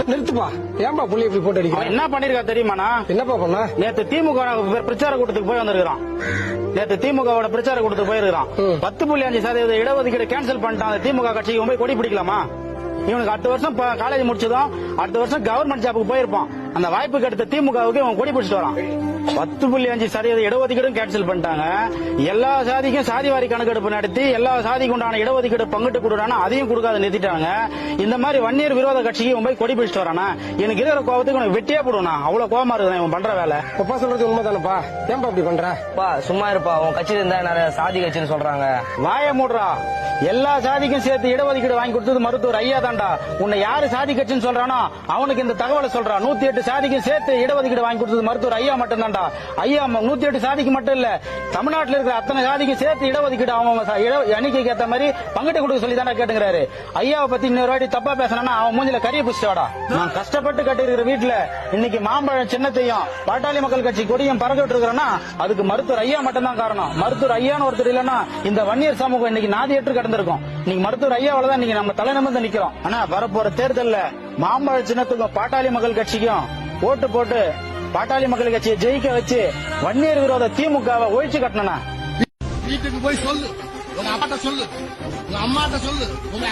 நிறுத்துப்பா, ஏன்பா புள்ளி இப்படி போட்டு அடிக்கிற? என்ன பண்ணிருக்கா தெரியுமாண்ணா? என்னப்பா பண்ண? நேத்து திமுக பிரச்சார கூட்டத்துக்கு போய் வந்திருக்கான். நேத்து திமுகவோட பிரச்சார கூட்டத்துக்கு போயிருக்கான். 10.5% இடஒதுக்கீடு கேன்சல் பண்ணிட்டான். அந்த திமுக கட்சிக்கு போய் கொடி பிடிக்கலாமா? இவனுக்கு அடுத்த வருஷம் காலேஜ் முடிச்சதும் அடுத்த வருஷம் கவர்மெண்ட் ஜாபுக்கு போயிருப்பான். அந்த வாய்ப்பு கிடைத்த திமுகவுக்கு இவன் கொடி பிடிச்சிட்டு வரான். 10.5% இடஒதுக்கீடும் கேன்சல் பண்ணிட்டாங்க. எல்லா சாதிக்கும் சாதிவாரி கணக்கெடுப்பு நடத்தி எல்லா சாதிக்கு உண்டான இடஒதுக்கீடு பங்கிட்டு கொடுறானா அதையும் கொடுக்காத நிறுத்திட்டாங்க. இந்த மாதிரி வன்னியர் விரோத கட்சிக்கு இவன் போய் கொடி பிடிச்சிட்டு வரானா? எனக்கு இருக்கிற கோபத்துக்கு உனக்கு வெட்டியே போடுவா. அவ்வளவு கோபமா இருக்கு இவன் பண்ற வேலை. அப்பா சொல்றது உண்மைதானப்பா? ஏன்பா அப்படி பண்ற? சும்மா இருப்பா, உன் கட்சியில இருந்தா நிறைய சாதி கட்சின்னு சொல்றாங்க. வாய மூடுறா. எல்லா சாதிக்கும் சேர்த்து இடஒதுக்கீடு வாங்கி கொடுத்தது மருத்துவர் ஐயா தான்டா. உன்னை யாரு சாதி கட்சின்னு சொல்றானோ அவனுக்கு இந்த தகவலை சொல்றான். 108 சாதிக்கும் சேர்த்து இடஒதுக்கீடு வாங்கி கொடுத்தது மருத்துவர் ஐயா மட்டும் தான்டா. ஐயா 108 சாதிக்கு மட்டும் இல்ல, தமிழ்நாட்டில் இருக்கிற அத்தனை சாதிக்கும் சேர்த்து இடஒதுக்கீடு அவன் எண்ணிக்கைக்கு ஏற்ற மாதிரி பங்கிட்டு கொடுக்க சொல்லி தானே கேட்டுங்கிறாரு. ஐயாவை பத்தி இன்னொரு வாட்டி தப்பா பேசினா அவன் மூஞ்சில கரிய புடிச்சவாடா. நான் கஷ்டப்பட்டு கட்டிருக்கிற வீட்டுல இன்னைக்கு மாம்பழம் சின்னத்தையும் பாட்டாளி மக்கள் கட்சி கொடியும் பறக்கிட்டு இருக்கிறேன்னா அதுக்கு மருத்துவர் ஐயா மட்டும் தான் காரணம். மருத்துவர் ஐயான்னு ஒருத்தர் இல்லன்னா இந்த வன்னியர் சமூகம் இன்னைக்கு நாதியற்று கிடந்திருக்கும். இன்னைக்கு மருத்துவர் ஐயாவில தான் இன்னைக்கு நம்ம தலை நிமிர்ந்து நிக்கிறோம். ஆனா வரப்போற தேர்தல்ல மாம்பழ சின்னத்துக்கும் பாட்டாளி மக்கள் கட்சிக்கும் ஓட்டு போட்டு பாட்டாளி மக்கள் கட்சியை ஜெயிக்க வச்சு வன்னியர் விரோத திமுகவை ஒழிச்சு கட்டணும். வீட்டுக்கு போய் சொல்லு, உங்க அப்பாட்ட சொல்லு, உங்க அம்மாட்ட சொல்லு, உங்க